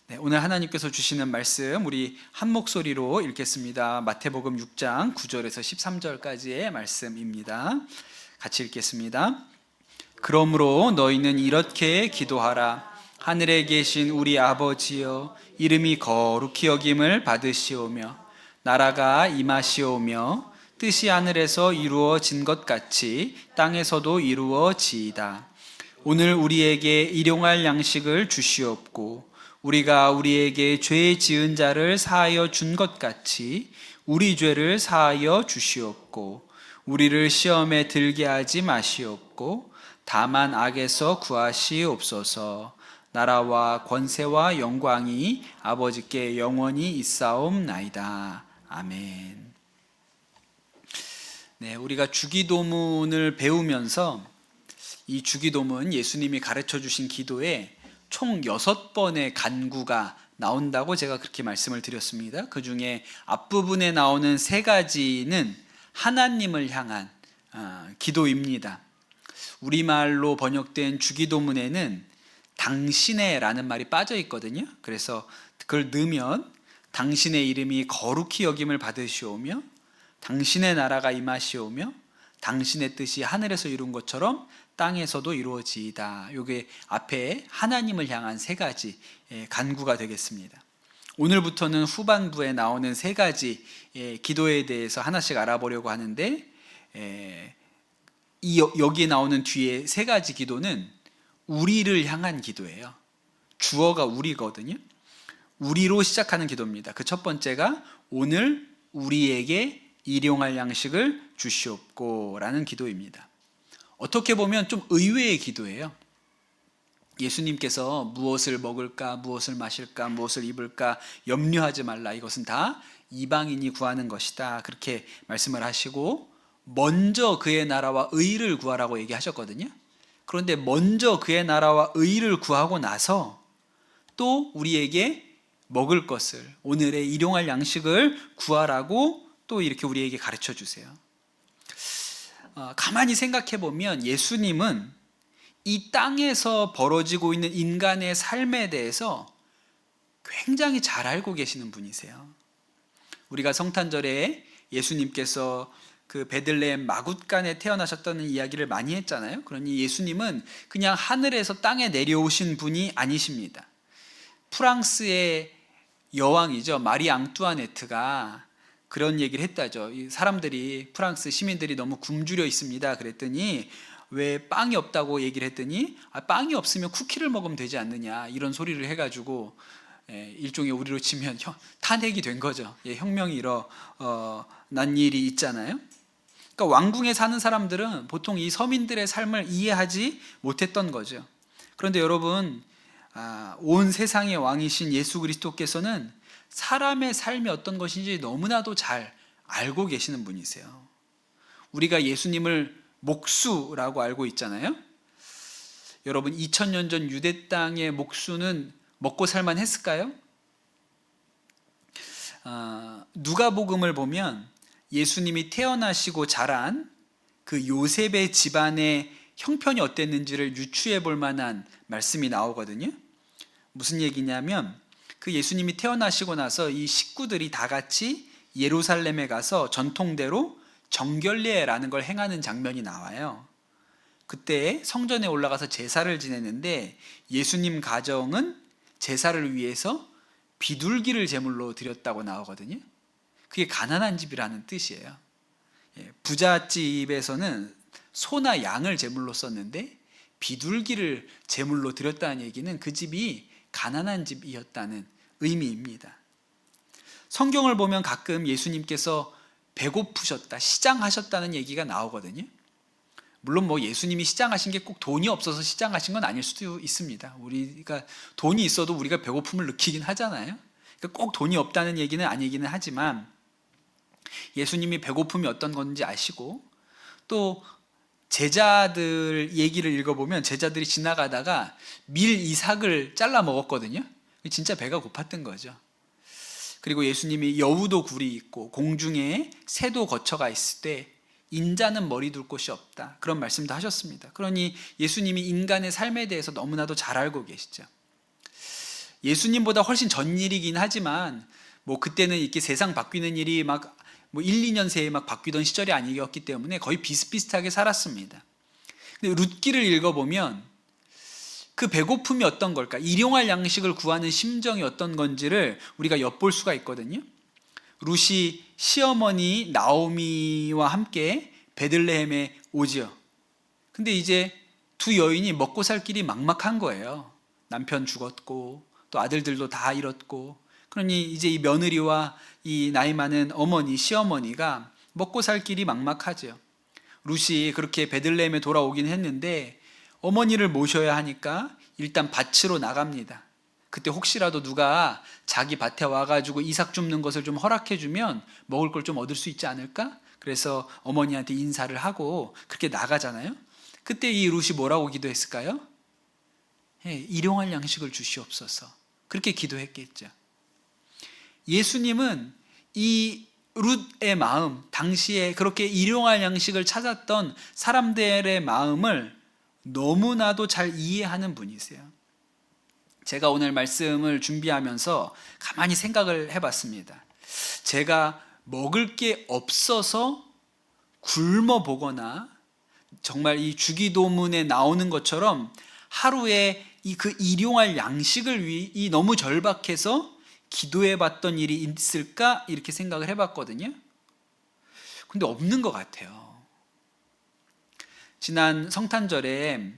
네, 오늘 하나님께서 주시는 말씀 우리 한 목소리로 읽겠습니다. 마태복음 6장 9절에서 13절까지의 말씀입니다. 같이 읽겠습니다. 그러므로 너희는 이렇게 기도하라. 하늘에 계신 우리 아버지여, 이름이 거룩히 여김을 받으시오며 나라가 임하시오며 뜻이 하늘에서 이루어진 것 같이 땅에서도 이루어지이다. 오늘 우리에게 일용할 양식을 주시옵고 우리가 우리에게 죄 지은 자를 사하여 준 것 같이 우리 죄를 사하여 주시옵고 우리를 시험에 들게 하지 마시옵고 다만 악에서 구하시옵소서. 나라와 권세와 영광이 아버지께 영원히 있사옵나이다. 아멘. 네, 우리가 주기도문을 배우면서 이 주기도문, 예수님이 가르쳐 주신 기도에 총 6번의 간구가 나온다고 제가 그렇게 말씀을 드렸습니다. 그 중에 앞부분에 나오는 3가지는 하나님을 향한 기도입니다. 우리말로 번역된 주기도문에는 당신의 라는 말이 빠져 있거든요. 그래서 그걸 넣으면 당신의 이름이 거룩히 여김을 받으시오며 당신의 나라가 임하시오며 당신의 뜻이 하늘에서 이룬 것처럼 땅에서도 이루어지이다. 이게 앞에 하나님을 향한 3가지 간구가 되겠습니다. 오늘부터는 후반부에 나오는 3가지 기도에 대해서 하나씩 알아보려고 하는데, 여기에 나오는 뒤에 3가지 기도는 우리를 향한 기도예요. 주어가 우리거든요. 우리로 시작하는 기도입니다. 그 첫 번째가 오늘 우리에게 일용할 양식을 주시옵고 라는 기도입니다. 어떻게 보면 좀 의외의 기도예요. 예수님께서 무엇을 먹을까, 무엇을 마실까, 무엇을 입을까 염려하지 말라. 이것은 다 이방인이 구하는 것이다. 그렇게 말씀을 하시고 먼저 그의 나라와 의를 구하라고 얘기하셨거든요. 그런데 먼저 그의 나라와 의를 구하고 나서 또 우리에게 먹을 것을, 오늘의 일용할 양식을 구하라고 또 이렇게 우리에게 가르쳐 주세요. 가만히 생각해 보면 예수님은 이 땅에서 벌어지고 있는 인간의 삶에 대해서 굉장히 잘 알고 계시는 분이세요. 우리가 성탄절에 예수님께서 그 베들레헴 마굿간에 태어나셨다는 이야기를 많이 했잖아요. 그러니 예수님은 그냥 하늘에서 땅에 내려오신 분이 아니십니다. 프랑스의 여왕이죠, 마리 앙뚜아네트가 그런 얘기를 했다죠. 이 사람들이, 프랑스 시민들이 너무 굶주려 있습니다. 그랬더니 왜 빵이 없다고 얘기를 했더니 빵이 없으면 쿠키를 먹으면 되지 않느냐 이런 소리를 해가지고 일종의 우리로 치면 탄핵이 된 거죠. 혁명이 일어난 일이 있잖아요. 그러니까 왕궁에 사는 사람들은 보통 이 서민들의 삶을 이해하지 못했던 거죠. 그런데 여러분, 온 세상의 왕이신 예수 그리스도께서는 사람의 삶이 어떤 것인지 너무나도 잘 알고 계시는 분이세요. 우리가 예수님을 목수라고 알고 있잖아요. 여러분, 2000년 전 유대 땅의 목수는 먹고 살만 했을까요? 누가복음을 보면 예수님이 태어나시고 자란 그 요셉의 집안의 형편이 어땠는지를 유추해 볼 만한 말씀이 나오거든요. 무슨 얘기냐면 그 예수님이 태어나시고 나서 이 식구들이 다 같이 예루살렘에 가서 전통대로 정결례라는 걸 행하는 장면이 나와요. 그때 성전에 올라가서 제사를 지내는데 예수님 가정은 제사를 위해서 비둘기를 제물로 드렸다고 나오거든요. 그게 가난한 집이라는 뜻이에요. 부잣집에서는 소나 양을 제물로 썼는데 비둘기를 제물로 드렸다는 얘기는 그 집이 가난한 집이었다는 의미입니다. 성경을 보면 가끔 예수님께서 배고프셨다, 시장하셨다는 얘기가 나오거든요. 물론 예수님이 시장하신 게 꼭 돈이 없어서 시장하신 건 아닐 수도 있습니다. 우리가 돈이 있어도 우리가 배고픔을 느끼긴 하잖아요. 그러니까 꼭 돈이 없다는 얘기는 아니기는 하지만 예수님이 배고픔이 어떤 건지 아시고, 또 제자들 얘기를 읽어보면 제자들이 지나가다가 밀 이삭을 잘라 먹었거든요. 진짜 배가 고팠던 거죠. 그리고 예수님이 여우도 굴이 있고 공중에 새도 거처가 있을 때 인자는 머리 둘 곳이 없다, 그런 말씀도 하셨습니다. 그러니 예수님이 인간의 삶에 대해서 너무나도 잘 알고 계시죠. 예수님보다 훨씬 전 일이긴 하지만 뭐 그때는 이렇게 세상 바뀌는 일이 막 뭐 1, 2년 새에 막 바뀌던 시절이 아니었기 때문에 거의 비슷비슷하게 살았습니다. 근데 룻기를 읽어보면 그 배고픔이 어떤 걸까? 일용할 양식을 구하는 심정이 어떤 건지를 우리가 엿볼 수가 있거든요. 룻이 시어머니 나오미와 함께 베들레헴에 오지요. 근데 이제 두 여인이 먹고 살 길이 막막한 거예요. 남편 죽었고 또 아들들도 다 잃었고, 그러니 이제 이 며느리와 이 나이 많은 어머니, 시어머니가 먹고 살 길이 막막하죠. 룻이 그렇게 베들레헴에 돌아오긴 했는데 어머니를 모셔야 하니까 일단 밭으로 나갑니다. 그때 혹시라도 누가 자기 밭에 와가지고 이삭 줍는 것을 좀 허락해주면 먹을 걸 좀 얻을 수 있지 않을까? 그래서 어머니한테 인사를 하고 그렇게 나가잖아요. 그때 이 룻이 뭐라고 기도했을까요? 일용할 양식을 주시옵소서. 그렇게 기도했겠죠. 예수님은 이 룻의 마음, 당시에 그렇게 일용할 양식을 찾았던 사람들의 마음을 너무나도 잘 이해하는 분이세요. 제가 오늘 말씀을 준비하면서 가만히 생각을 해봤습니다. 제가 먹을 게 없어서 굶어 보거나 정말 이 주기도문에 나오는 것처럼 하루에 그 일용할 양식을 위해 너무 절박해서 기도해 봤던 일이 있을까? 이렇게 생각을 해봤거든요. 근데 없는 것 같아요. 지난 성탄절에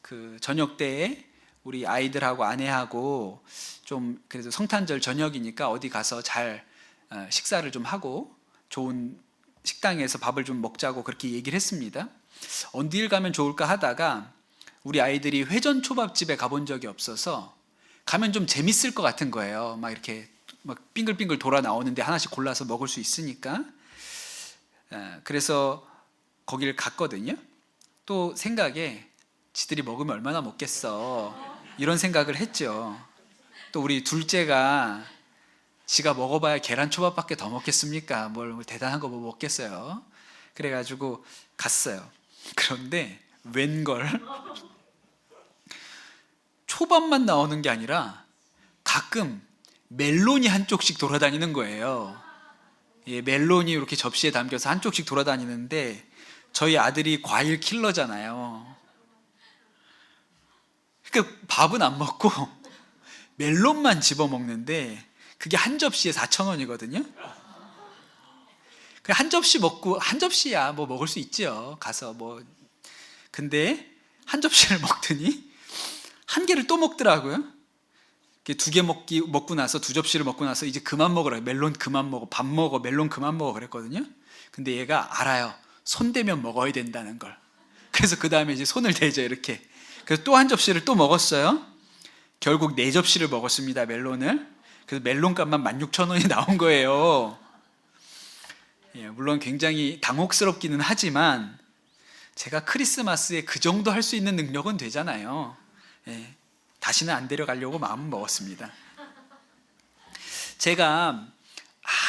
그 저녁 때에 우리 아이들하고 아내하고 좀 그래도 성탄절 저녁이니까 어디 가서 잘 식사를 좀 하고 좋은 식당에서 밥을 좀 먹자고 그렇게 얘기를 했습니다. 어디를 가면 좋을까 하다가 우리 아이들이 회전 초밥집에 가본 적이 없어서 가면 좀 재밌을 것 같은 거예요. 막 이렇게 막 빙글빙글 돌아 나오는데 하나씩 골라서 먹을 수 있으니까. 그래서 거기를 갔거든요. 또 생각에 지들이 먹으면 얼마나 먹겠어, 이런 생각을 했죠. 또 우리 둘째가 지가 먹어봐야 계란 초밥밖에 더 먹겠습니까? 뭘 대단한 거 뭐 먹겠어요. 그래가지고 갔어요. 그런데 웬걸 초밥만 나오는 게 아니라 가끔 멜론이 한쪽씩 돌아다니는 거예요. 멜론이 이렇게 접시에 담겨서 한쪽씩 돌아다니는데 저희 아들이 과일 킬러잖아요. 그러니까 밥은 안 먹고 멜론만 집어 먹는데 그게 한 접시에 4,000원이거든요. 한 접시 먹고, 한 접시야 뭐 먹을 수 있죠, 가서 뭐. 근데 한 접시를 먹더니 한 개를 또 먹더라고요. 두 개 먹고 나서, 두 접시를 먹고 나서 이제 그만 먹으라, 멜론 그만 먹어, 밥 먹어, 멜론 그만 먹어 그랬거든요. 근데 얘가 알아요, 손 대면 먹어야 된다는 걸. 그래서 그 다음에 이제 손을 대죠, 이렇게. 그래서 또 한 접시를 또 먹었어요. 결국 4접시를 먹었습니다, 멜론을. 그래서 멜론값만 16,000원이 나온 거예요. 물론 굉장히 당혹스럽기는 하지만 제가 크리스마스에 그 정도 할 수 있는 능력은 되잖아요. 다시는 안 데려가려고 마음은 먹었습니다. 제가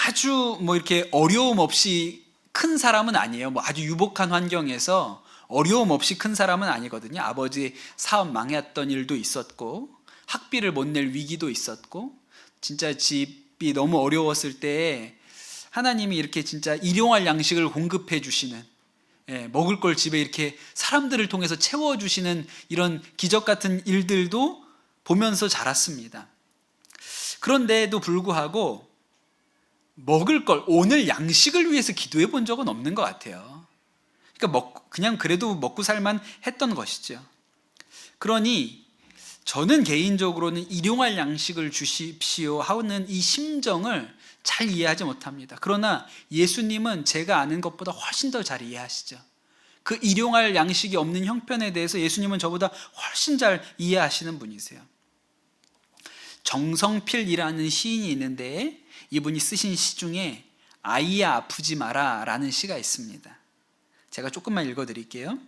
아주 뭐 이렇게 어려움 없이 큰 사람은 아니에요. 뭐 아주 유복한 환경에서 어려움 없이 큰 사람은 아니거든요. 아버지 사업 망했던 일도 있었고, 학비를 못 낼 위기도 있었고, 진짜 집이 너무 어려웠을 때 하나님이 이렇게 진짜 일용할 양식을 공급해 주시는, 먹을 걸 집에 이렇게 사람들을 통해서 채워주시는 이런 기적 같은 일들도 보면서 자랐습니다. 그런데도 불구하고 먹을 걸, 오늘 양식을 위해서 기도해 본 적은 없는 것 같아요. 그러니까 그냥 그래도 먹고 살만 했던 것이죠. 그러니 저는 개인적으로는 일용할 양식을 주십시오 하는 이 심정을 잘 이해하지 못합니다. 그러나 예수님은 제가 아는 것보다 훨씬 더 잘 이해하시죠. 그 일용할 양식이 없는 형편에 대해서 예수님은 저보다 훨씬 잘 이해하시는 분이세요. 정성필이라는 시인이 있는데 이분이 쓰신 시 중에 아이야 아프지 마라 라는 시가 있습니다. 제가 조금만 읽어드릴게요.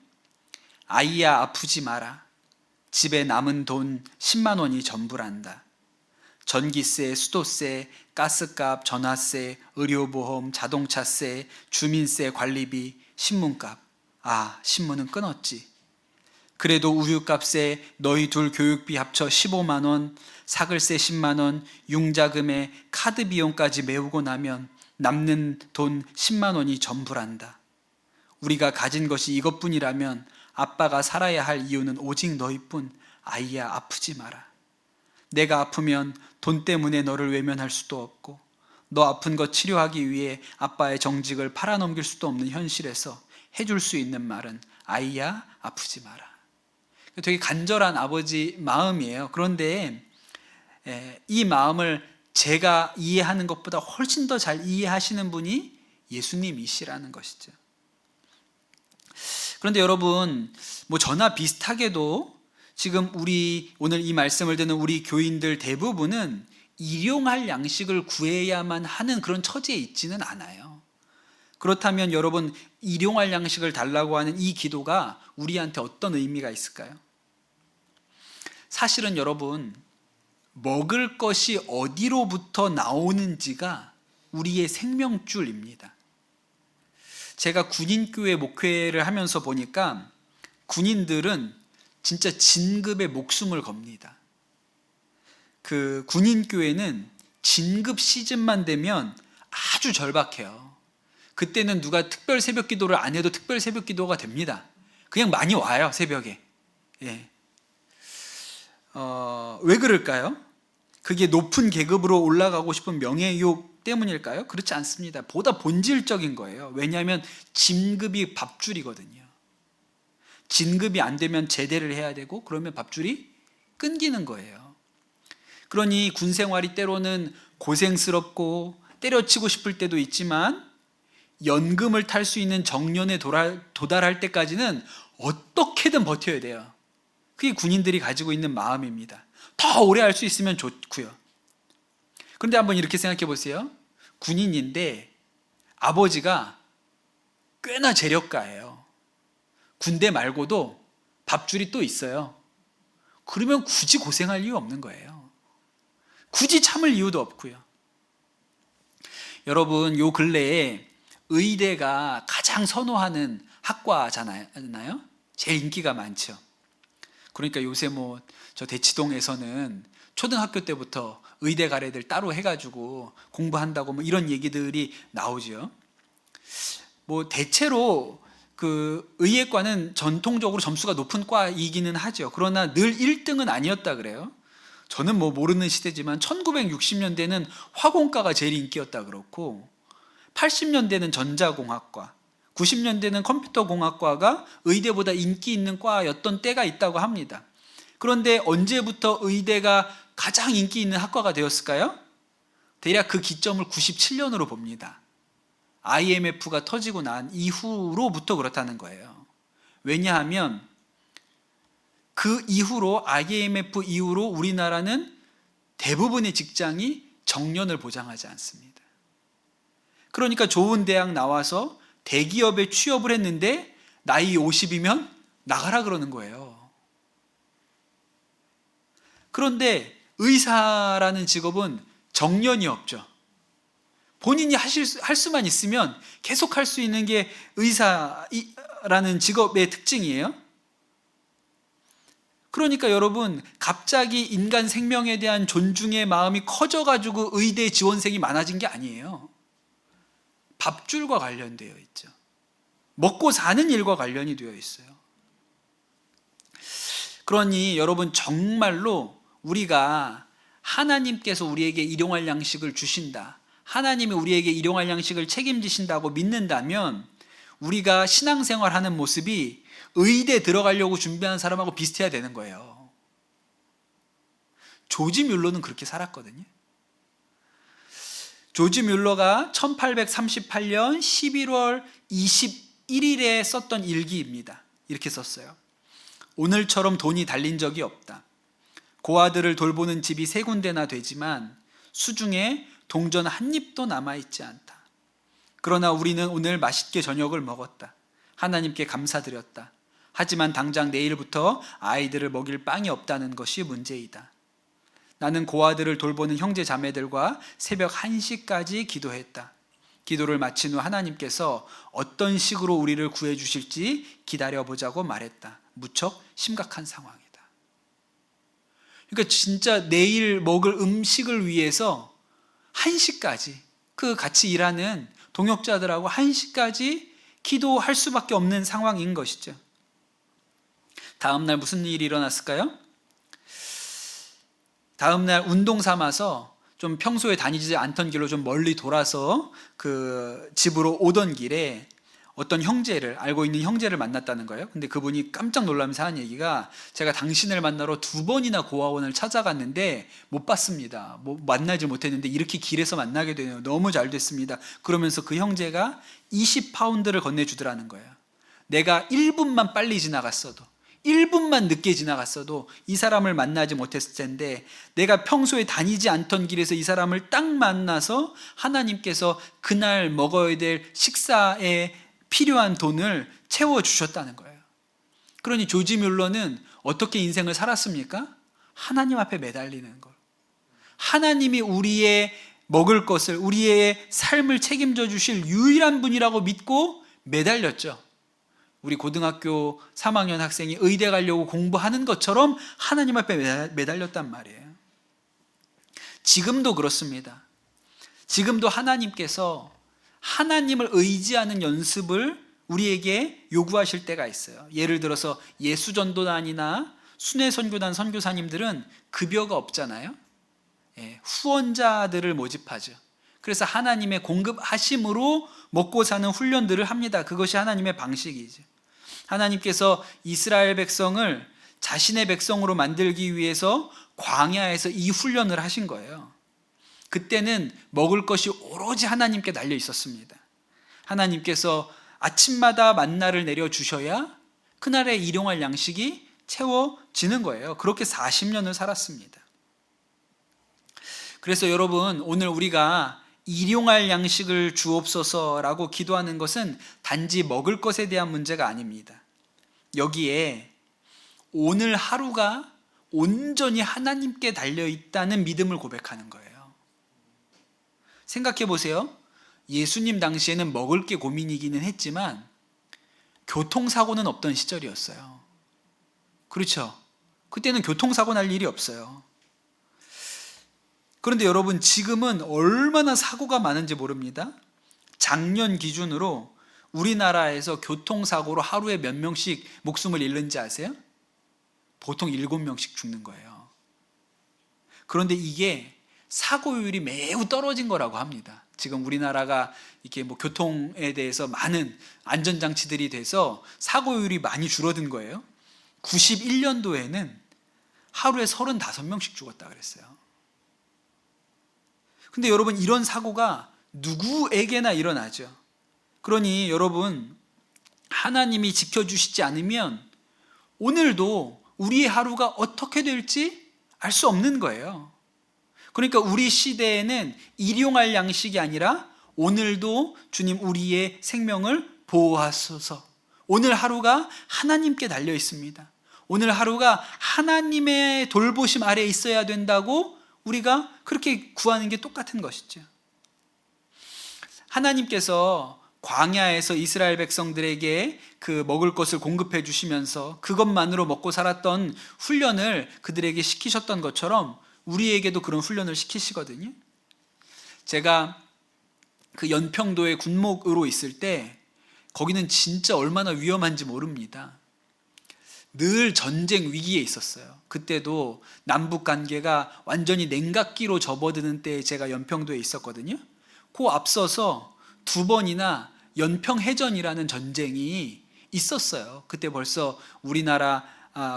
아이야 아프지 마라. 집에 남은 돈 10만 원이 전부란다. 전기세, 수도세, 가스값, 전화세, 의료보험, 자동차세, 주민세, 관리비, 신문값. 아, 신문은 끊었지. 그래도 우유값에 너희 둘 교육비 합쳐 15만 원, 사글세 10만 원, 융자금에 카드 비용까지 메우고 나면 남는 돈 10만 원이 전부란다. 우리가 가진 것이 이것뿐이라면 아빠가 살아야 할 이유는 오직 너희뿐. 아이야, 아프지 마라. 내가 아프면 돈 때문에 너를 외면할 수도 없고 너 아픈 거 치료하기 위해 아빠의 정직을 팔아넘길 수도 없는 현실에서 해줄 수 있는 말은 아이야, 아프지 마라. 되게 간절한 아버지 마음이에요. 그런데 이 마음을 제가 이해하는 것보다 훨씬 더 잘 이해하시는 분이 예수님이시라는 것이죠. 그런데 여러분, 저나 비슷하게도 지금 우리 오늘 이 말씀을 듣는 우리 교인들 대부분은 일용할 양식을 구해야만 하는 그런 처지에 있지는 않아요. 그렇다면 여러분, 일용할 양식을 달라고 하는 이 기도가 우리한테 어떤 의미가 있을까요? 사실은 여러분, 먹을 것이 어디로부터 나오는지가 우리의 생명줄입니다. 제가 군인교회 목회를 하면서 보니까 군인들은 진짜 진급에 목숨을 겁니다. 그 군인교회는 진급 시즌만 되면 아주 절박해요. 그때는 누가 특별 새벽 기도를 안 해도 특별 새벽 기도가 됩니다. 그냥 많이 와요, 새벽에. 왜 그럴까요? 그게 높은 계급으로 올라가고 싶은 명예욕 때문일까요? 그렇지 않습니다. 보다 본질적인 거예요. 왜냐하면 진급이 밥줄이거든요. 진급이 안 되면 제대를 해야 되고 그러면 밥줄이 끊기는 거예요. 그러니 군 생활이 때로는 고생스럽고 때려치고 싶을 때도 있지만 연금을 탈 수 있는 정년에 도달할 때까지는 어떻게든 버텨야 돼요. 그게 군인들이 가지고 있는 마음입니다. 더 오래 할 수 있으면 좋고요. 그런데 한번 이렇게 생각해 보세요. 군인인데 아버지가 꽤나 재력가예요. 군대 말고도 밥줄이 또 있어요. 그러면 굳이 고생할 이유 없는 거예요. 굳이 참을 이유도 없고요. 여러분, 요 근래에 의대가 가장 선호하는 학과잖아요. 제일 인기가 많죠. 그러니까 요새 저 대치동에서는 초등학교 때부터 의대 가래들 따로 해가지고 공부한다고 이런 얘기들이 나오죠. 대체로 그 의예과는 전통적으로 점수가 높은 과이기는 하죠. 그러나 늘 1등은 아니었다 그래요. 저는 모르는 시대지만 1960년대는 화공과가 제일 인기였다 그렇고 80년대는 전자공학과, 90년대는 컴퓨터공학과가 의대보다 인기 있는 과였던 때가 있다고 합니다. 그런데 언제부터 의대가 가장 인기 있는 학과가 되었을까요? 대략 그 기점을 97년으로 봅니다. IMF가 터지고 난 이후로부터 그렇다는 거예요. 왜냐하면 그 이후로 IMF 이후로 우리나라는 대부분의 직장이 정년을 보장하지 않습니다. 그러니까 좋은 대학 나와서 대기업에 취업을 했는데 나이 50이면 나가라 그러는 거예요. 그런데 의사라는 직업은 정년이 없죠. 본인이 할 수만 있으면 계속 할 수 있는 게 의사라는 직업의 특징이에요. 그러니까 여러분, 갑자기 인간 생명에 대한 존중의 마음이 커져가지고 의대 지원생이 많아진 게 아니에요. 밥줄과 관련되어 있죠. 먹고 사는 일과 관련이 되어 있어요. 그러니 여러분, 정말로 우리가 하나님께서 우리에게 일용할 양식을 주신다, 하나님이 우리에게 일용할 양식을 책임지신다고 믿는다면 우리가 신앙생활하는 모습이 의대 들어가려고 준비하는 사람하고 비슷해야 되는 거예요. 조지 뮬러는 그렇게 살았거든요. 조지 뮬러가 1838년 11월 21일에 썼던 일기입니다. 이렇게 썼어요. 오늘처럼 돈이 달린 적이 없다. 고아들을 돌보는 집이 3군데나 되지만 수중에 동전 한 입도 남아있지 않다. 그러나 우리는 오늘 맛있게 저녁을 먹었다. 하나님께 감사드렸다. 하지만 당장 내일부터 아이들을 먹일 빵이 없다는 것이 문제이다. 나는 고아들을 돌보는 형제 자매들과 새벽 1시까지 기도했다. 기도를 마친 후 하나님께서 어떤 식으로 우리를 구해주실지 기다려보자고 말했다. 무척 심각한 상황이다. 그러니까 진짜 내일 먹을 음식을 위해서 1시까지 그 같이 일하는 동역자들하고 1시까지 기도할 수밖에 없는 상황인 것이죠. 다음 날 무슨 일이 일어났을까요? 다음 날 운동 삼아서 좀 평소에 다니지 않던 길로 좀 멀리 돌아서 그 집으로 오던 길에 어떤 형제를, 알고 있는 형제를 만났다는 거예요. 근데 그분이 깜짝 놀라면서 하는 얘기가, 제가 당신을 만나러 2번이나 고아원을 찾아갔는데 못 봤습니다. 만나지 못했는데 이렇게 길에서 만나게 되네요. 너무 잘 됐습니다. 그러면서 그 형제가 20파운드를 건네주더라는 거예요. 내가 1분만 빨리 지나갔어도, 1분만 늦게 지나갔어도 이 사람을 만나지 못했을 텐데, 내가 평소에 다니지 않던 길에서 이 사람을 딱 만나서 하나님께서 그날 먹어야 될 식사에 필요한 돈을 채워주셨다는 거예요. 그러니 조지 뮬러는 어떻게 인생을 살았습니까? 하나님 앞에 매달리는 것. 하나님이 우리의 먹을 것을, 우리의 삶을 책임져 주실 유일한 분이라고 믿고 매달렸죠. 우리 고등학교 3학년 학생이 의대 가려고 공부하는 것처럼 하나님 앞에 매달렸단 말이에요. 지금도 그렇습니다. 지금도 하나님께서 하나님을 의지하는 연습을 우리에게 요구하실 때가 있어요. 예를 들어서 예수전도단이나 순회선교단 선교사님들은 급여가 없잖아요. 후원자들을 모집하죠. 그래서 하나님의 공급하심으로 먹고 사는 훈련들을 합니다. 그것이 하나님의 방식이죠. 하나님께서 이스라엘 백성을 자신의 백성으로 만들기 위해서 광야에서 이 훈련을 하신 거예요. 그때는 먹을 것이 오로지 하나님께 달려 있었습니다. 하나님께서 아침마다 만나를 내려주셔야 그날의 일용할 양식이 채워지는 거예요. 그렇게 40년을 살았습니다. 그래서 여러분, 오늘 우리가 일용할 양식을 주옵소서라고 기도하는 것은 단지 먹을 것에 대한 문제가 아닙니다. 여기에 오늘 하루가 온전히 하나님께 달려있다는 믿음을 고백하는 거예요. 생각해 보세요. 예수님 당시에는 먹을 게 고민이기는 했지만 교통사고는 없던 시절이었어요. 그렇죠? 그때는 교통사고 날 일이 없어요. 그런데 여러분, 지금은 얼마나 사고가 많은지 모릅니다. 작년 기준으로 우리나라에서 교통사고로 하루에 몇 명씩 목숨을 잃는지 아세요? 보통 7명씩 죽는 거예요. 그런데 이게 사고율이 매우 떨어진 거라고 합니다. 지금 우리나라가 이렇게 교통에 대해서 많은 안전장치들이 돼서 사고율이 많이 줄어든 거예요. 91년도에는 하루에 35명씩 죽었다 그랬어요. 근데 여러분, 이런 사고가 누구에게나 일어나죠. 그러니 여러분, 하나님이 지켜주시지 않으면 오늘도 우리의 하루가 어떻게 될지 알 수 없는 거예요. 그러니까 우리 시대에는 일용할 양식이 아니라 오늘도 주님 우리의 생명을 보호하소서. 오늘 하루가 하나님께 달려 있습니다. 오늘 하루가 하나님의 돌보심 아래에 있어야 된다고 우리가 그렇게 구하는 게 똑같은 것이죠. 하나님께서 광야에서 이스라엘 백성들에게 그 먹을 것을 공급해 주시면서 그것만으로 먹고 살았던 훈련을 그들에게 시키셨던 것처럼 우리에게도 그런 훈련을 시키시거든요. 제가 그 연평도의 군목으로 있을 때 거기는 진짜 얼마나 위험한지 모릅니다. 늘 전쟁 위기에 있었어요. 그때도 남북 관계가 완전히 냉각기로 접어드는 때에 제가 연평도에 있었거든요. 그 앞서서 2번이나 연평해전이라는 전쟁이 있었어요. 그때 벌써 우리나라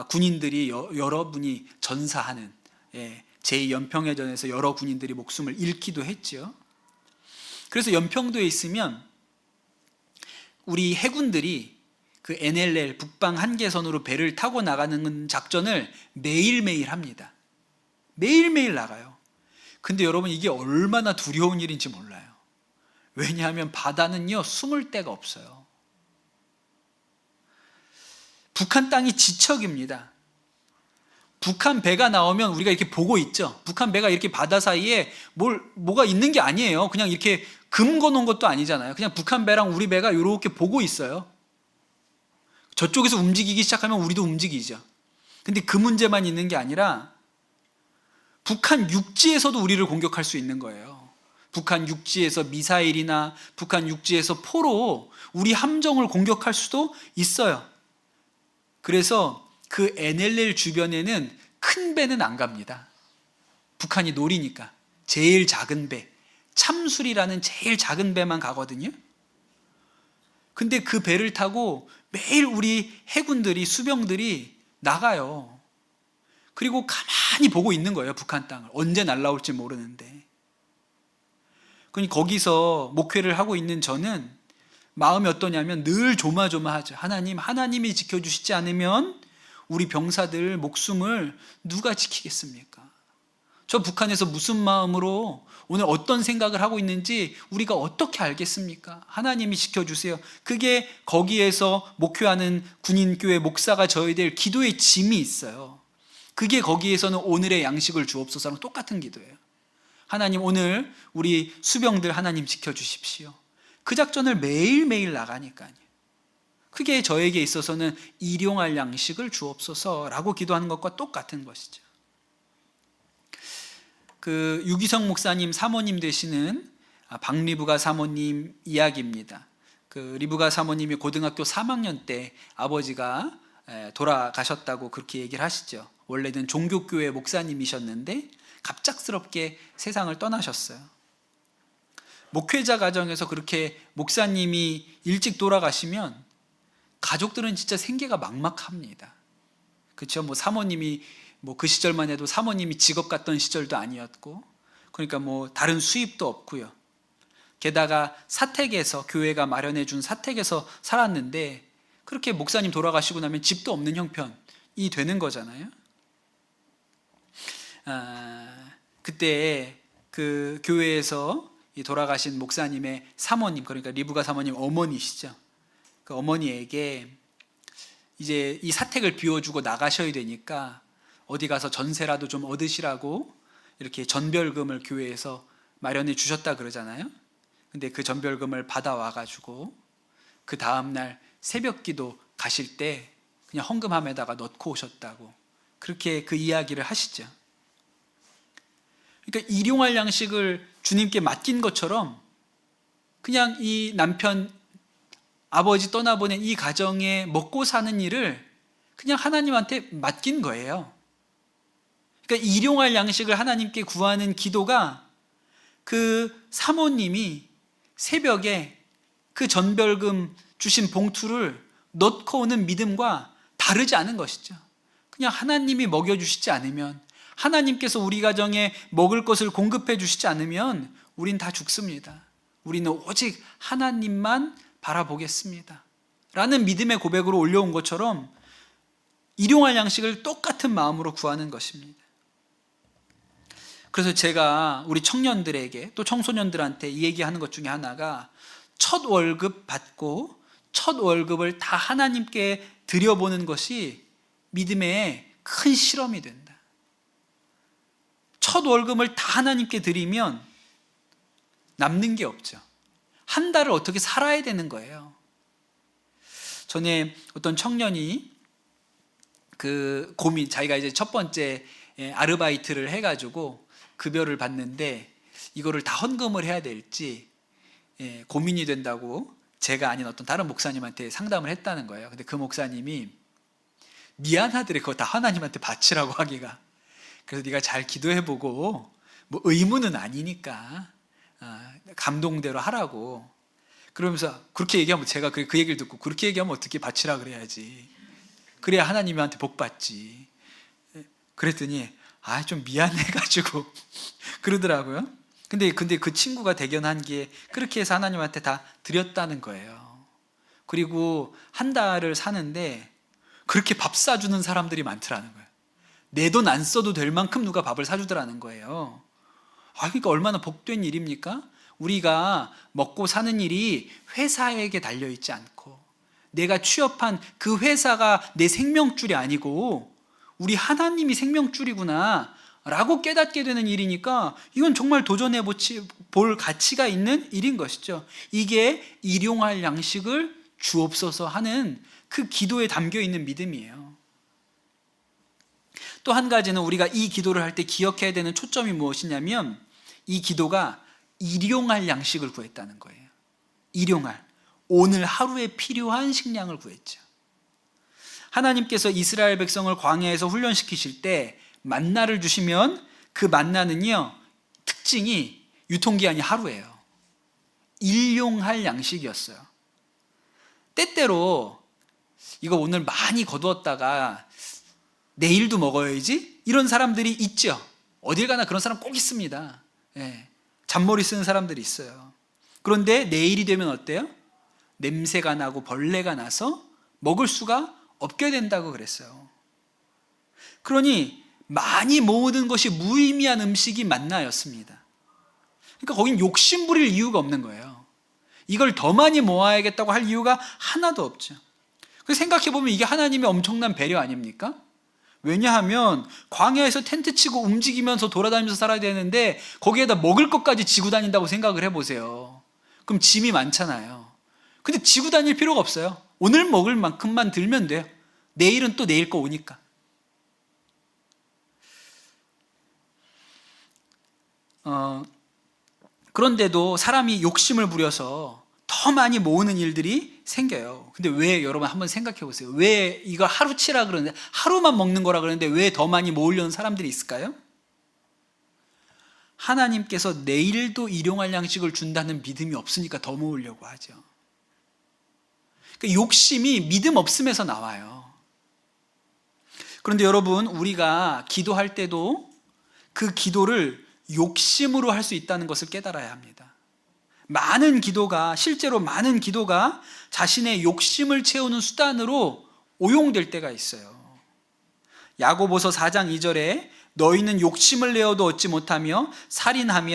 군인들이 여러분이 전사하는 제2연평해전에서 여러 군인들이 목숨을 잃기도 했죠. 그래서 연평도에 있으면 우리 해군들이 그 NLL 북방 한계선으로 배를 타고 나가는 작전을 매일매일 합니다. 매일매일 나가요. 근데 여러분, 이게 얼마나 두려운 일인지 몰라요. 왜냐하면 바다는요, 숨을 데가 없어요. 북한 땅이 지척입니다. 북한 배가 나오면 우리가 이렇게 보고 있죠. 북한 배가 이렇게 바다 사이에 뭐가 있는 게 아니에요. 그냥 이렇게 금 거놓은 것도 아니잖아요. 그냥 북한 배랑 우리 배가 이렇게 보고 있어요. 저쪽에서 움직이기 시작하면 우리도 움직이죠. 근데 그 문제만 있는 게 아니라 북한 육지에서도 우리를 공격할 수 있는 거예요. 북한 육지에서 미사일이나 북한 육지에서 포로 우리 함정을 공격할 수도 있어요. 그래서 그 NLL 주변에는 큰 배는 안 갑니다. 북한이 노리니까. 제일 작은 배, 참술이라는 제일 작은 배만 가거든요. 근데 그 배를 타고 매일 우리 해군들이, 수병들이 나가요. 그리고 가만히 보고 있는 거예요, 북한 땅을. 언제 날아올지 모르는데. 그러니 거기서 목회를 하고 있는 저는 마음이 어떠냐면 늘 조마조마하죠. 하나님이 지켜주시지 않으면 우리 병사들 목숨을 누가 지키겠습니까? 저 북한에서 무슨 마음으로 오늘 어떤 생각을 하고 있는지 우리가 어떻게 알겠습니까? 하나님이 지켜주세요. 그게 거기에서 목회하는 군인교회 목사가 져야 될 기도의 짐이 있어요. 그게 거기에서는 오늘의 양식을 주옵소서랑 똑같은 기도예요. 하나님, 오늘 우리 수병들 하나님 지켜주십시오. 그 작전을 매일매일 나가니까요. 그게 저에게 있어서는 일용할 양식을 주옵소서라고 기도하는 것과 똑같은 것이죠. 그 유기성 목사님 사모님 되시는 박리부가 사모님 이야기입니다. 그 리부가 사모님이 고등학교 3학년 때 아버지가 돌아가셨다고 그렇게 얘기를 하시죠. 원래는 종교교회 목사님이셨는데 갑작스럽게 세상을 떠나셨어요. 목회자 가정에서 그렇게 목사님이 일찍 돌아가시면 가족들은 진짜 생계가 막막합니다. 그렇죠? 뭐 사모님이 그 시절만 해도 사모님이 직업 갔던 시절도 아니었고, 그러니까 다른 수입도 없고요. 게다가 사택에서, 교회가 마련해 준 사택에서 살았는데 그렇게 목사님 돌아가시고 나면 집도 없는 형편이 되는 거잖아요. 그때 그 교회에서 이 돌아가신 목사님의 사모님, 그러니까 리브가 사모님 어머니시죠. 그 어머니에게 이제 이 사택을 비워주고 나가셔야 되니까 어디 가서 전세라도 좀 얻으시라고 이렇게 전별금을 교회에서 마련해 주셨다 그러잖아요. 근데 그 전별금을 받아와 가지고 그 다음날 새벽 기도 가실 때 그냥 헌금함에다가 넣고 오셨다고 그렇게 그 이야기를 하시죠. 그러니까 일용할 양식을 주님께 맡긴 것처럼 그냥 이 남편, 아버지 떠나보낸 이 가정에 먹고 사는 일을 그냥 하나님한테 맡긴 거예요. 그러니까 일용할 양식을 하나님께 구하는 기도가 그 사모님이 새벽에 그 전별금 주신 봉투를 넣고 오는 믿음과 다르지 않은 것이죠. 그냥 하나님이 먹여주시지 않으면, 하나님께서 우리 가정에 먹을 것을 공급해 주시지 않으면 우린 다 죽습니다. 우리는 오직 하나님만 바라보겠습니다 라는 믿음의 고백으로 올려온 것처럼 일용할 양식을 똑같은 마음으로 구하는 것입니다. 그래서 제가 우리 청년들에게 또 청소년들한테 이 얘기하는 것 중에 하나가, 첫 월급 받고 첫 월급을 다 하나님께 드려보는 것이 믿음의 큰 실험이 된다. 첫 월급을 다 하나님께 드리면 남는 게 없죠. 한 달을 어떻게 살아야 되는 거예요. 전에 어떤 청년이 자기가 이제 첫 번째 아르바이트를 해가지고 급여를 받는데 이거를 다 헌금을 해야 될지 고민이 된다고 제가 아닌 어떤 다른 목사님한테 상담을 했다는 거예요. 근데 그 목사님이 미안하더래, 그거 다 하나님한테 바치라고 하기가. 그래서 네가 잘 기도해보고 의무는 아니니까 감동대로 하라고. 그러면서 그렇게 얘기하면, 제가 그 얘기를 듣고 그렇게 얘기하면 어떻게 바치라 그래야지, 그래야 하나님한테 복 받지. 그랬더니 좀 미안해가지고 그러더라고요. 근데 그 친구가 대견한 게 그렇게 해서 하나님한테 다 드렸다는 거예요. 그리고 한 달을 사는데 그렇게 밥 사주는 사람들이 많더라는 거예요. 내 돈 안 써도 될 만큼 누가 밥을 사주더라는 거예요. 그러니까 얼마나 복된 일입니까? 우리가 먹고 사는 일이 회사에게 달려있지 않고 내가 취업한 그 회사가 내 생명줄이 아니고 우리 하나님이 생명줄이구나 라고 깨닫게 되는 일이니까 이건 정말 도전해 볼 가치가 있는 일인 것이죠. 이게 일용할 양식을 주옵소서 하는 그 기도에 담겨 있는 믿음이에요. 또 한 가지는 우리가 이 기도를 할 때 기억해야 되는 초점이 무엇이냐면 이 기도가 일용할 양식을 구했다는 거예요. 일용할, 오늘 하루에 필요한 식량을 구했죠. 하나님께서 이스라엘 백성을 광야에서 훈련시키실 때 만나를 주시면 그 만나는요, 특징이 유통기한이 하루예요. 일용할 양식이었어요. 때때로 이거 오늘 많이 거두었다가 내일도 먹어야지, 이런 사람들이 있죠. 어딜 가나 그런 사람 꼭 있습니다. 예, 잔머리 쓰는 사람들이 있어요. 그런데 내일이 되면 어때요? 냄새가 나고 벌레가 나서 먹을 수가 없게 된다고 그랬어요. 그러니 많이 모으는 것이 무의미한 음식이 만나였습니다. 그러니까 거긴 욕심 부릴 이유가 없는 거예요. 이걸 더 많이 모아야겠다고 할 이유가 하나도 없죠. 그래서 생각해보면 이게 하나님의 엄청난 배려 아닙니까? 왜냐하면 광야에서 텐트 치고 움직이면서 돌아다니면서 살아야 되는데 거기에다 먹을 것까지 지고 다닌다고 생각을 해보세요. 그럼 짐이 많잖아요. 근데 지고 다닐 필요가 없어요. 오늘 먹을 만큼만 들면 돼요. 내일은 또 내일 거 오니까. 그런데도 사람이 욕심을 부려서 더 많이 모으는 일들이 생겨요. 근데 왜, 여러분 한번 생각해 보세요. 왜 이거 하루치라 그러는데, 하루만 먹는 거라 그러는데 왜 더 많이 모으려는 사람들이 있을까요? 하나님께서 내일도 일용할 양식을 준다는 믿음이 없으니까 더 모으려고 하죠. 그러니까 욕심이 믿음 없음에서 나와요. 그런데 여러분, 우리가 기도할 때도 그 기도를 욕심으로 할 수 있다는 것을 깨달아야 합니다. 실제로 많은 기도가 자신의 욕심을 채우는 수단으로 오용될 때가 있어요. 야고보서 4장 2절에 너희는 욕심을 내어도 얻지 못하여 살인하며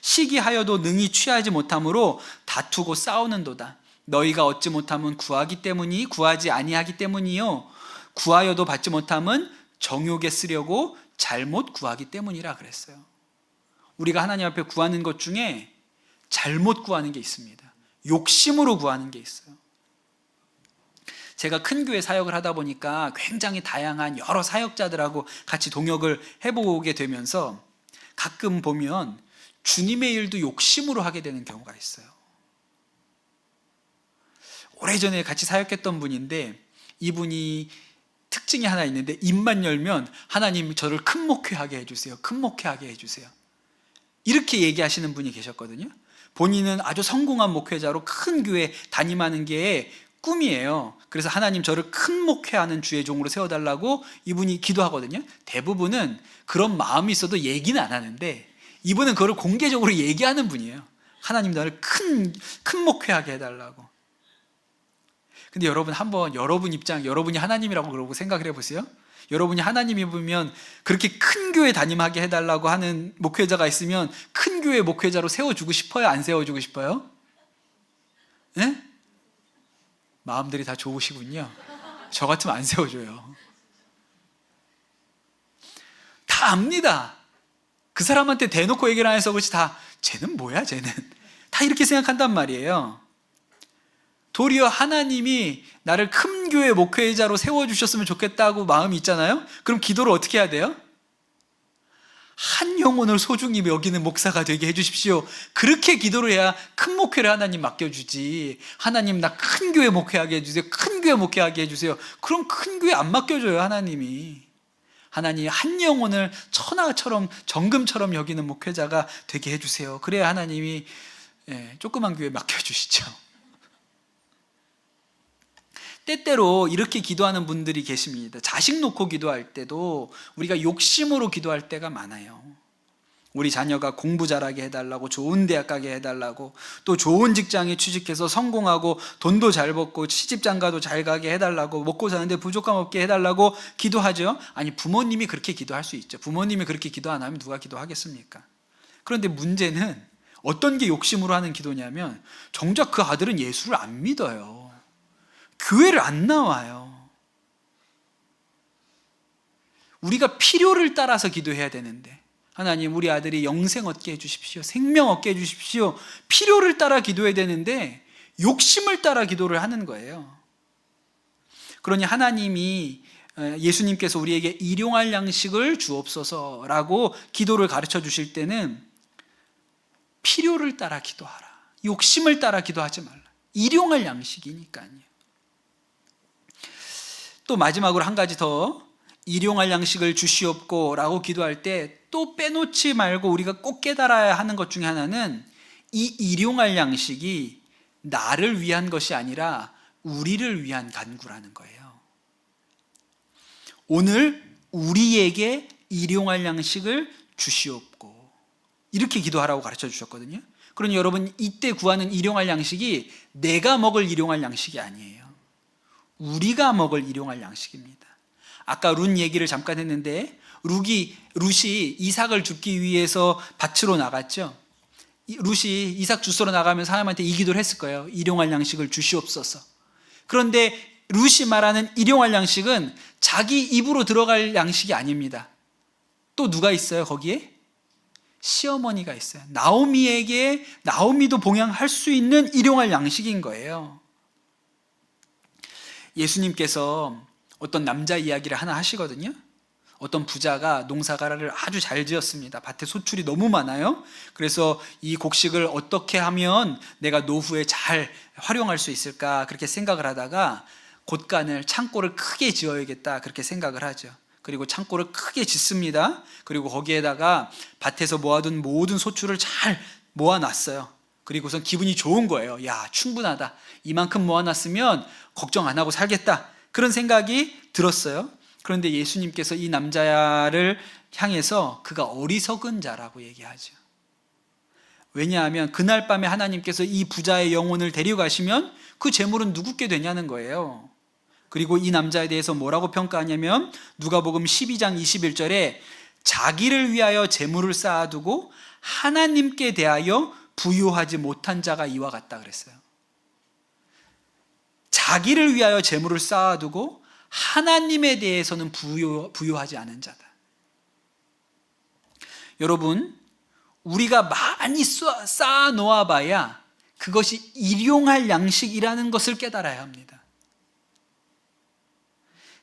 시기하여도 능히 취하지 못하므로 다투고 싸우는도다. 너희가 얻지 못함은 구하지 아니하기 때문이요 구하여도 받지 못함은 정욕에 쓰려고 잘못 구하기 때문이라 그랬어요. 우리가 하나님 앞에 구하는 것 중에 잘못 구하는 게 있습니다. 욕심으로 구하는 게 있어요. 제가 큰 교회 사역을 하다 보니까 굉장히 다양한 여러 사역자들하고 같이 동역을 해보게 되면서 가끔 보면 주님의 일도 욕심으로 하게 되는 경우가 있어요. 오래전에 같이 사역했던 분인데 이분이 특징이 하나 있는데 입만 열면 하나님 저를 큰 목회하게 해주세요. 큰 목회하게 해주세요. 이렇게 얘기하시는 분이 계셨거든요. 본인은 아주 성공한 목회자로 큰 교회 담임하는 게 꿈이에요. 그래서 하나님 저를 큰 목회하는 주의 종으로 세워달라고 이분이 기도하거든요. 대부분은 그런 마음이 있어도 얘기는 안 하는데 이분은 그걸 공개적으로 얘기하는 분이에요. 하나님 나를 큰 목회하게 해달라고. 근데 여러분 한번 여러분이 하나님이라고 그러고 생각을 해보세요. 여러분이 하나님이면 그렇게 큰 교회 담임하게 해달라고 하는 목회자가 있으면 큰 교회 목회자로 세워주고 싶어요? 안 세워주고 싶어요? 네? 마음들이 다 좋으시군요. 저 같으면 안 세워줘요. 다 압니다. 그 사람한테 대놓고 얘기를 안 해서 그렇지 쟤는 뭐야 쟤는 다 이렇게 생각한단 말이에요. 도리어 하나님이 나를 큰 교회 목회자로 세워주셨으면 좋겠다고 마음이 있잖아요. 그럼 기도를 어떻게 해야 돼요? 한 영혼을 소중히 여기는 목사가 되게 해주십시오. 그렇게 기도를 해야 큰 목회를 하나님 맡겨주지. 하나님 나 큰 교회 목회하게 해주세요. 큰 교회 목회하게 해주세요. 그럼 큰 교회 안 맡겨줘요 하나님이. 하나님 한 영혼을 천하처럼 정금처럼 여기는 목회자가 되게 해주세요. 그래야 하나님이 조그만 교회 맡겨주시죠. 때때로 이렇게 기도하는 분들이 계십니다. 자식 놓고 기도할 때도 우리가 욕심으로 기도할 때가 많아요. 우리 자녀가 공부 잘하게 해달라고, 좋은 대학 가게 해달라고, 또 좋은 직장에 취직해서 성공하고 돈도 잘 벌고 시집장가도 잘 가게 해달라고, 먹고 사는데 부족함 없게 해달라고 기도하죠. 아니, 부모님이 그렇게 기도할 수 있죠. 부모님이 그렇게 기도 안 하면 누가 기도하겠습니까? 그런데 문제는 어떤 게 욕심으로 하는 기도냐면 정작 그 아들은 예수를 안 믿어요. 교회를 안 나와요. 우리가 필요를 따라서 기도해야 되는데 하나님, 우리 아들이 영생 얻게 해주십시오. 생명 얻게 해주십시오. 필요를 따라 기도해야 되는데 욕심을 따라 기도를 하는 거예요. 그러니 하나님이, 예수님께서 우리에게 일용할 양식을 주옵소서라고 기도를 가르쳐 주실 때는 필요를 따라 기도하라. 욕심을 따라 기도하지 말라. 일용할 양식이니까요. 또 마지막으로 한 가지 더, 일용할 양식을 주시옵고 라고 기도할 때 또 빼놓지 말고 우리가 꼭 깨달아야 하는 것 중에 하나는, 이 일용할 양식이 나를 위한 것이 아니라 우리를 위한 간구라는 거예요. 오늘 우리에게 일용할 양식을 주시옵고, 이렇게 기도하라고 가르쳐 주셨거든요. 그러니 여러분, 이때 구하는 일용할 양식이 내가 먹을 일용할 양식이 아니에요. 우리가 먹을 일용할 양식입니다. 아까 룻 얘기를 잠깐 했는데, 룻이 이삭을 줍기 위해서 밭으로 나갔죠. 룻이 이삭 주스러 나가면서 하나님한테 이 기도를 했을 거예요. 일용할 양식을 주시옵소서. 그런데 룻이 말하는 일용할 양식은 자기 입으로 들어갈 양식이 아닙니다. 또 누가 있어요, 거기에? 시어머니가 있어요. 나오미도 봉양할 수 있는 일용할 양식인 거예요. 예수님께서 어떤 남자 이야기를 하나 하시거든요. 어떤 부자가 농사가라를 아주 잘 지었습니다. 밭에 소출이 너무 많아요. 그래서 이 곡식을 어떻게 하면 내가 노후에 잘 활용할 수 있을까, 그렇게 생각을 하다가 곳간을, 창고를 크게 지어야겠다, 그렇게 생각을 하죠. 그리고 창고를 크게 짓습니다. 그리고 거기에다가 밭에서 모아둔 모든 소출을 잘 모아놨어요. 그리고선 기분이 좋은 거예요. 야, 충분하다. 이만큼 모아놨으면 걱정 안 하고 살겠다. 그런 생각이 들었어요. 그런데 예수님께서 이 남자를 향해서 그가 어리석은 자라고 얘기하죠. 왜냐하면 그날 밤에 하나님께서 이 부자의 영혼을 데려가시면 그 재물은 누구께 되냐는 거예요. 그리고 이 남자에 대해서 뭐라고 평가하냐면, 누가복음 12장 21절에 자기를 위하여 재물을 쌓아두고 하나님께 대하여 부유하지 못한 자가 이와 같다 그랬어요. 자기를 위하여 재물을 쌓아두고 하나님에 대해서는 부유하지 않은 자다. 여러분, 우리가 많이 쌓아 놓아봐야 그것이 일용할 양식이라는 것을 깨달아야 합니다.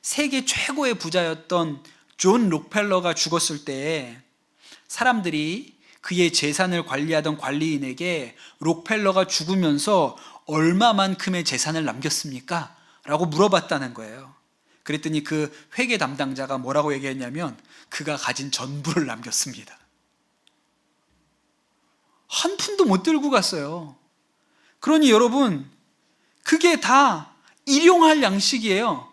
세계 최고의 부자였던 존 록펠러가 죽었을 때 사람들이 그의 재산을 관리하던 관리인에게 록펠러가 죽으면서 얼마만큼의 재산을 남겼습니까? 라고 물어봤다는 거예요. 그랬더니 그 회계 담당자가 뭐라고 얘기했냐면, 그가 가진 전부를 남겼습니다. 한 푼도 못 들고 갔어요. 그러니 여러분, 그게 다 일용할 양식이에요.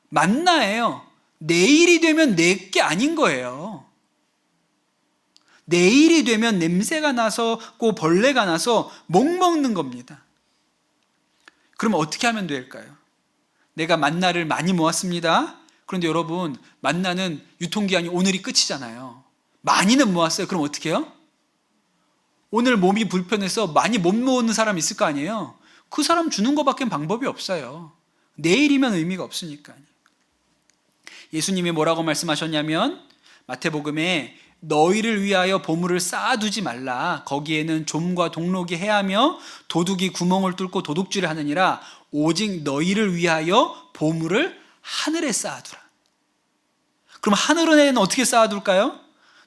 만나예요. 내일이 되면 내 게 아닌 거예요. 내일이 되면 냄새가 나서 벌레가 나서 목 먹는 겁니다. 그럼 어떻게 하면 될까요? 내가 만나를 많이 모았습니다. 그런데 여러분, 만나는 유통기한이 오늘이 끝이잖아요. 많이는 모았어요. 그럼 어떻게 해요? 오늘 몸이 불편해서 많이 못 모으는 사람 있을 거 아니에요? 그 사람 주는 것밖에 방법이 없어요. 내일이면 의미가 없으니까요. 예수님이 뭐라고 말씀하셨냐면, 마태복음에 너희를 위하여 보물을 쌓아두지 말라. 거기에는 좀과 동록이 해하며 도둑이 구멍을 뚫고 도둑질을 하느니라. 오직 너희를 위하여 보물을 하늘에 쌓아두라. 그럼 하늘에는 어떻게 쌓아둘까요?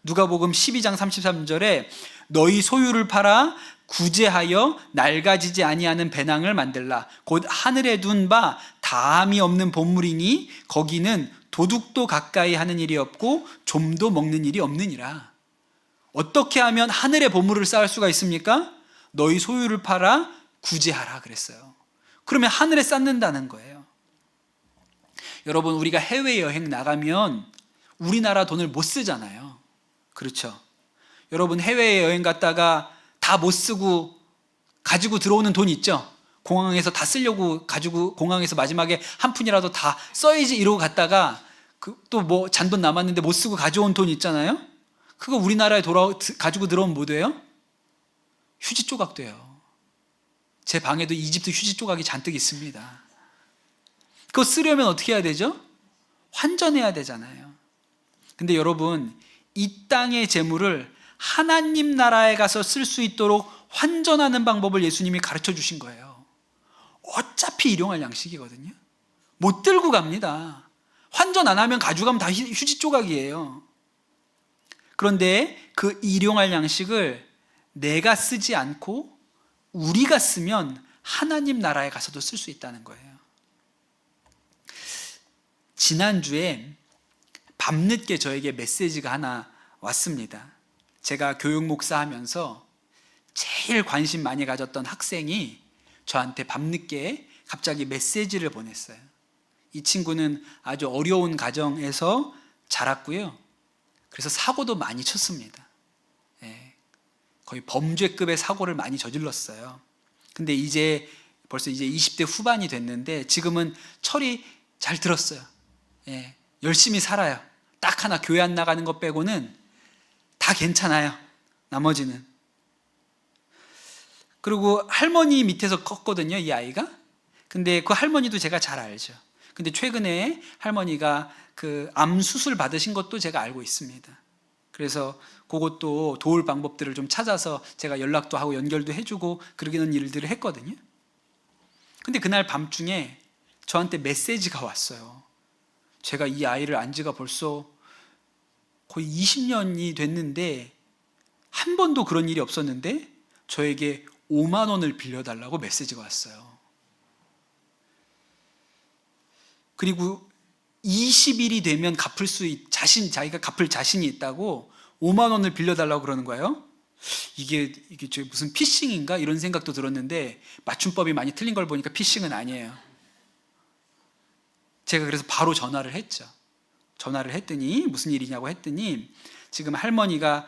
누가복음 12장 33절에 너희 소유를 팔아 구제하여 낡아지지 아니하는 배낭을 만들라. 곧 하늘에 둔 바 다함이 없는 보물이니 거기는 도둑도 가까이 하는 일이 없고 좀도 먹는 일이 없느니라. 어떻게 하면 하늘에 보물을 쌓을 수가 있습니까? 너희 소유를 팔아 구제하라 그랬어요. 그러면 하늘에 쌓는다는 거예요. 여러분, 우리가 해외여행 나가면 우리나라 돈을 못 쓰잖아요. 그렇죠? 여러분, 해외여행 갔다가 다 못 쓰고 가지고 들어오는 돈 있죠? 공항에서 다 쓰려고 가지고 공항에서 마지막에 한 푼이라도 다 써야지 이러고 갔다가 또 뭐 잔돈 남았는데 못 쓰고 가져온 돈 있잖아요? 그거 우리나라에 가지고 들어오면 뭐 돼요? 휴지 조각 돼요. 제 방에도 이집트 휴지 조각이 잔뜩 있습니다. 그거 쓰려면 어떻게 해야 되죠? 환전해야 되잖아요. 근데 여러분, 이 땅의 재물을 하나님 나라에 가서 쓸 수 있도록 환전하는 방법을 예수님이 가르쳐 주신 거예요. 어차피 일용할 양식이거든요. 못 들고 갑니다. 환전 안 하면 가져가면 다 휴지 조각이에요. 그런데 그 일용할 양식을 내가 쓰지 않고 우리가 쓰면 하나님 나라에 가서도 쓸 수 있다는 거예요. 지난주에 밤늦게 저에게 메시지가 하나 왔습니다. 제가 교육 목사 하면서 제일 관심 많이 가졌던 학생이 저한테 밤늦게 갑자기 메시지를 보냈어요. 이 친구는 아주 어려운 가정에서 자랐고요. 그래서 사고도 많이 쳤습니다. 거의 범죄급의 사고를 많이 저질렀어요. 근데 벌써 이제 20대 후반이 됐는데 지금은 철이 잘 들었어요. 열심히 살아요. 딱 하나 교회 안 나가는 것 빼고는 다 괜찮아요. 나머지는. 그리고 할머니 밑에서 컸거든요, 이 아이가. 근데 그 할머니도 제가 잘 알죠. 근데 최근에 할머니가 그 암 수술 받으신 것도 제가 알고 있습니다. 그래서 그것도 도울 방법들을 좀 찾아서 제가 연락도 하고 연결도 해주고 그러는 일들을 했거든요. 근데 그날 밤중에 저한테 메시지가 왔어요. 제가 이 아이를 안 지가 벌써 거의 20년이 됐는데 한 번도 그런 일이 없었는데 저에게 5만 원을 빌려달라고 메시지가 왔어요. 그리고 20일이 되면 자기가 갚을 자신이 있다고 5만 원을 빌려달라고 그러는 거예요. 이게 무슨 피싱인가? 이런 생각도 들었는데 맞춤법이 많이 틀린 걸 보니까 피싱은 아니에요. 제가 그래서 바로 전화를 했죠. 전화를 했더니 무슨 일이냐고 했더니 지금 할머니가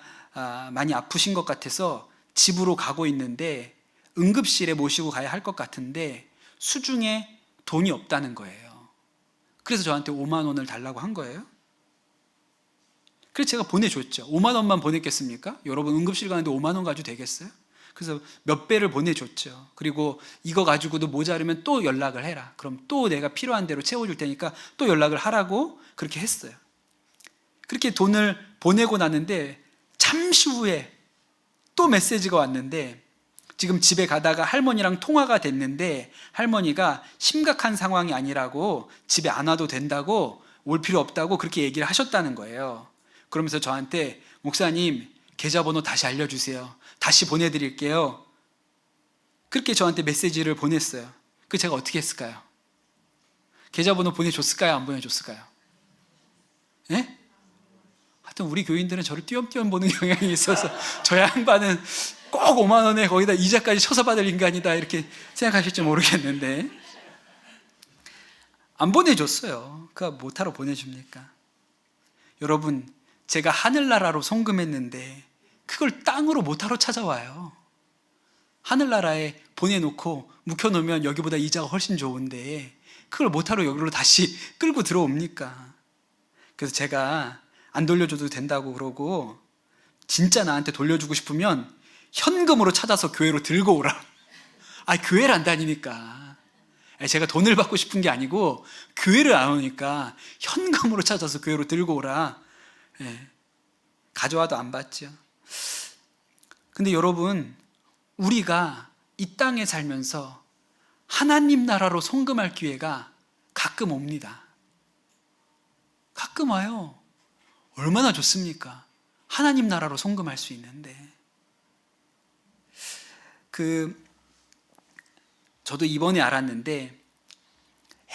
많이 아프신 것 같아서 집으로 가고 있는데 응급실에 모시고 가야 할 것 같은데 수중에 돈이 없다는 거예요. 그래서 저한테 5만 원을 달라고 한 거예요. 그래서 제가 보내줬죠. 5만 원만 보냈겠습니까? 여러분 응급실 가는데 5만 원 가지고 되겠어요? 그래서 몇 배를 보내줬죠. 그리고 이거 가지고도 모자르면 또 연락을 해라. 그럼 또 내가 필요한 대로 채워줄 테니까 또 연락을 하라고 그렇게 했어요. 그렇게 돈을 보내고 나는데 잠시 후에 또 메시지가 왔는데 지금 집에 가다가 할머니랑 통화가 됐는데 할머니가 심각한 상황이 아니라고 집에 안 와도 된다고 올 필요 없다고 그렇게 얘기를 하셨다는 거예요. 그러면서 저한테 목사님 계좌번호 다시 알려주세요. 다시 보내드릴게요. 그렇게 저한테 메시지를 보냈어요. 그 제가 어떻게 했을까요? 계좌번호 보내줬을까요? 안 보내줬을까요? 예? 하여튼 우리 교인들은 저를 띄엄띄엄 보는 경향이 있어서 저 양반은 꼭 5만 원에 거기다 이자까지 쳐서 받을 인간이다 이렇게 생각하실지 모르겠는데 안 보내줬어요. 그가 못하러 보내줍니까? 여러분 제가 하늘나라로 송금했는데 그걸 땅으로 못하러 찾아와요. 하늘나라에 보내놓고 묵혀놓으면 여기보다 이자가 훨씬 좋은데 그걸 못하러 여기로 다시 끌고 들어옵니까? 그래서 제가 안 돌려줘도 된다고 그러고 진짜 나한테 돌려주고 싶으면 현금으로 찾아서 교회로 들고 오라. 교회를 안 다니니까. 제가 돈을 받고 싶은 게 아니고 교회를 안 오니까 현금으로 찾아서 교회로 들고 오라. 가져와도 안 받죠. 근데 여러분 우리가 이 땅에 살면서 하나님 나라로 송금할 기회가 가끔 옵니다. 가끔 와요. 얼마나 좋습니까? 하나님 나라로 송금할 수 있는데. 저도 이번에 알았는데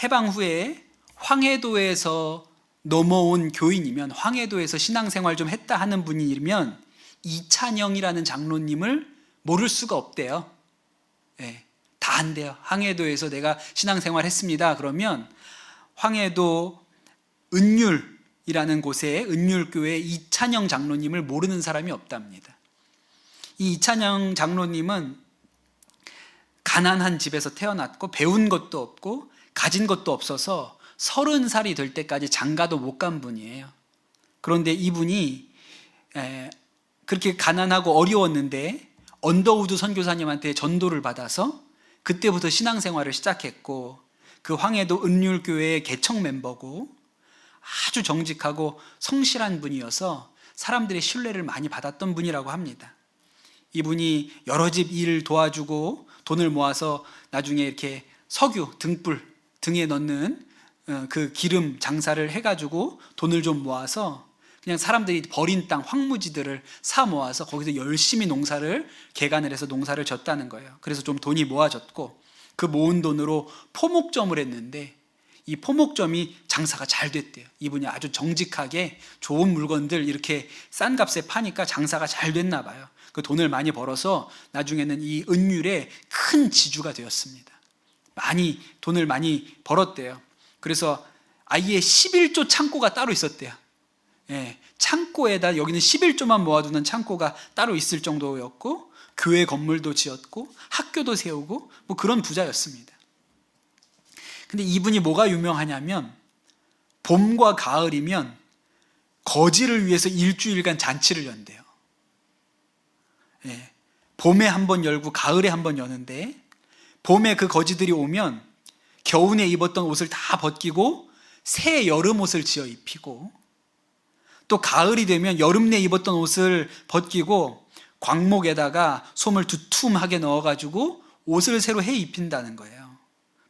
해방 후에 황해도에서 넘어온 교인이면 황해도에서 신앙생활 좀 했다 하는 분이면 이찬영이라는 장로님을 모를 수가 없대요. 다 안돼요. 황해도에서 내가 신앙생활 했습니다. 그러면 황해도 은율이라는 곳에 은율교회 이찬영 장로님을 모르는 사람이 없답니다. 이 이찬영 장로님은 가난한 집에서 태어났고 배운 것도 없고 가진 것도 없어서 30살이 될 때까지 장가도 못 간 분이에요. 그런데 이분이 그렇게 가난하고 어려웠는데 언더우드 선교사님한테 전도를 받아서 그때부터 신앙생활을 시작했고 그 황해도 은율교회의 개척 멤버고 아주 정직하고 성실한 분이어서 사람들의 신뢰를 많이 받았던 분이라고 합니다. 이분이 여러 집 일을 도와주고 돈을 모아서 나중에 이렇게 석유, 등불 등에 넣는 그 기름 장사를 해가지고 돈을 좀 모아서 그냥 사람들이 버린 땅, 황무지들을 사 모아서 거기서 열심히 농사를 개간을 해서 농사를 졌다는 거예요. 그래서 좀 돈이 모아졌고 그 모은 돈으로 포목점을 했는데 이 포목점이 장사가 잘 됐대요. 이분이 아주 정직하게 좋은 물건들 이렇게 싼 값에 파니까 장사가 잘 됐나 봐요. 그 돈을 많이 벌어서 나중에는 이 은율의 큰 지주가 되었습니다. 돈을 많이 벌었대요. 그래서 아예 11조 창고가 따로 있었대요. 예, 창고에다 여기는 11조만 모아두는 창고가 따로 있을 정도였고 교회 건물도 지었고 학교도 세우고 뭐 그런 부자였습니다. 근데 이분이 뭐가 유명하냐면 봄과 가을이면 거지를 위해서 일주일간 잔치를 연대요. 예, 봄에 한 번 열고 가을에 한 번 여는데 봄에 그 거지들이 오면 겨우내 입었던 옷을 다 벗기고 새 여름 옷을 지어 입히고 또 가을이 되면 여름내 입었던 옷을 벗기고 광목에다가 솜을 두툼하게 넣어가지고 옷을 새로 해 입힌다는 거예요.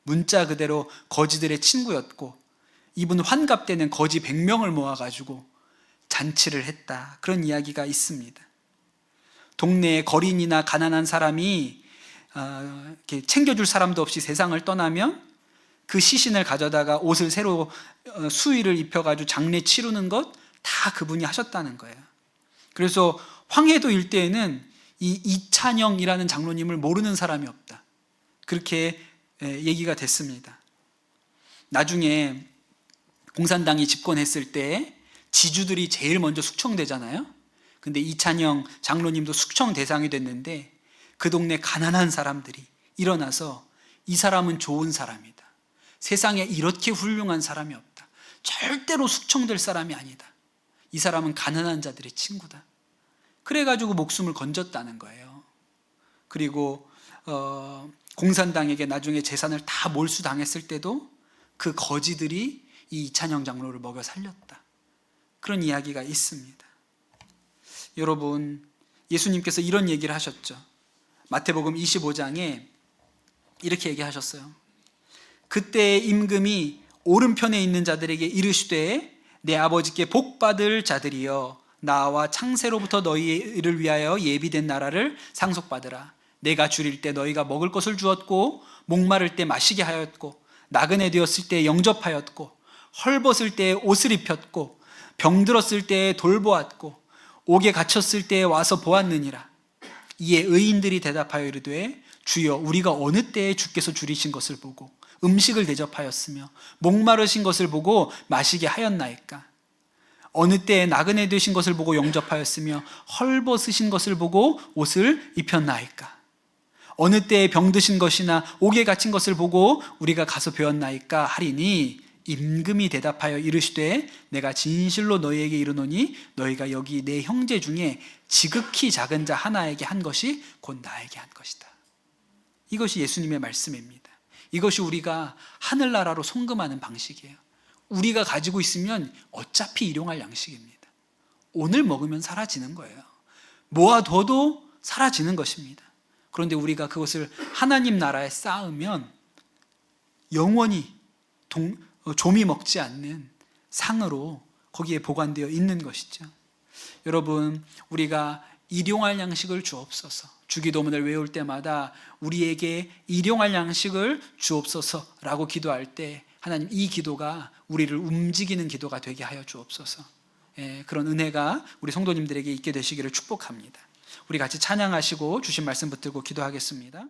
문자 그대로 거지들의 친구였고 이분 환갑 때는 거지 100명을 모아가지고 잔치를 했다. 그런 이야기가 있습니다. 동네에 거린이나 가난한 사람이 이렇게 챙겨줄 사람도 없이 세상을 떠나면 그 시신을 가져다가 옷을 새로 수의를 입혀가지고 장례 치르는 것 다 그분이 하셨다는 거예요. 그래서 황해도 일대에는 이 이찬영이라는 장로님을 모르는 사람이 없다. 그렇게 얘기가 됐습니다. 나중에 공산당이 집권했을 때 지주들이 제일 먼저 숙청되잖아요. 근데 이찬영 장로님도 숙청 대상이 됐는데 그 동네 가난한 사람들이 일어나서 이 사람은 좋은 사람이다. 세상에 이렇게 훌륭한 사람이 없다. 절대로 숙청될 사람이 아니다. 이 사람은 가난한 자들의 친구다. 그래가지고 목숨을 건졌다는 거예요. 그리고 공산당에게 나중에 재산을 다 몰수당했을 때도 그 거지들이 이 이찬영 장로를 먹여 살렸다. 그런 이야기가 있습니다. 여러분, 예수님께서 이런 얘기를 하셨죠. 마태복음 25장에 이렇게 얘기하셨어요. 그때의 임금이 오른편에 있는 자들에게 이르시되 내 아버지께 복받을 자들이여 나와 창세로부터 너희를 위하여 예비된 나라를 상속받으라. 내가 줄일 때 너희가 먹을 것을 주었고 목마를 때 마시게 하였고 나그네 되었을 때 영접하였고 헐벗을 때 옷을 입혔고 병들었을 때 돌보았고 옥에 갇혔을 때 와서 보았느니라. 이에 의인들이 대답하여 이르되 주여 우리가 어느 때에 주께서 줄이신 것을 보고 음식을 대접하였으며 목마르신 것을 보고 마시게 하였나이까? 어느 때에 나그네 되신 것을 보고 영접하였으며 헐벗으신 것을 보고 옷을 입혔나이까? 어느 때에 병드신 것이나 옥에 갇힌 것을 보고 우리가 가서 배웠나이까 하리니 임금이 대답하여 이르시되 내가 진실로 너희에게 이르노니 너희가 여기 내 형제 중에 지극히 작은 자 하나에게 한 것이 곧 나에게 한 것이다. 이것이 예수님의 말씀입니다. 이것이 우리가 하늘나라로 송금하는 방식이에요. 우리가 가지고 있으면 어차피 일용할 양식입니다. 오늘 먹으면 사라지는 거예요. 모아둬도 사라지는 것입니다. 그런데 우리가 그것을 하나님 나라에 쌓으면 영원히 조미 먹지 않는 상으로 거기에 보관되어 있는 것이죠. 여러분, 우리가 일용할 양식을 주옵소서. 주기도문을 외울 때마다 우리에게 일용할 양식을 주옵소서라고 기도할 때 하나님 이 기도가 우리를 움직이는 기도가 되게 하여 주옵소서. 그런 은혜가 우리 성도님들에게 있게 되시기를 축복합니다. 우리 같이 찬양하시고 주신 말씀 붙들고 기도하겠습니다.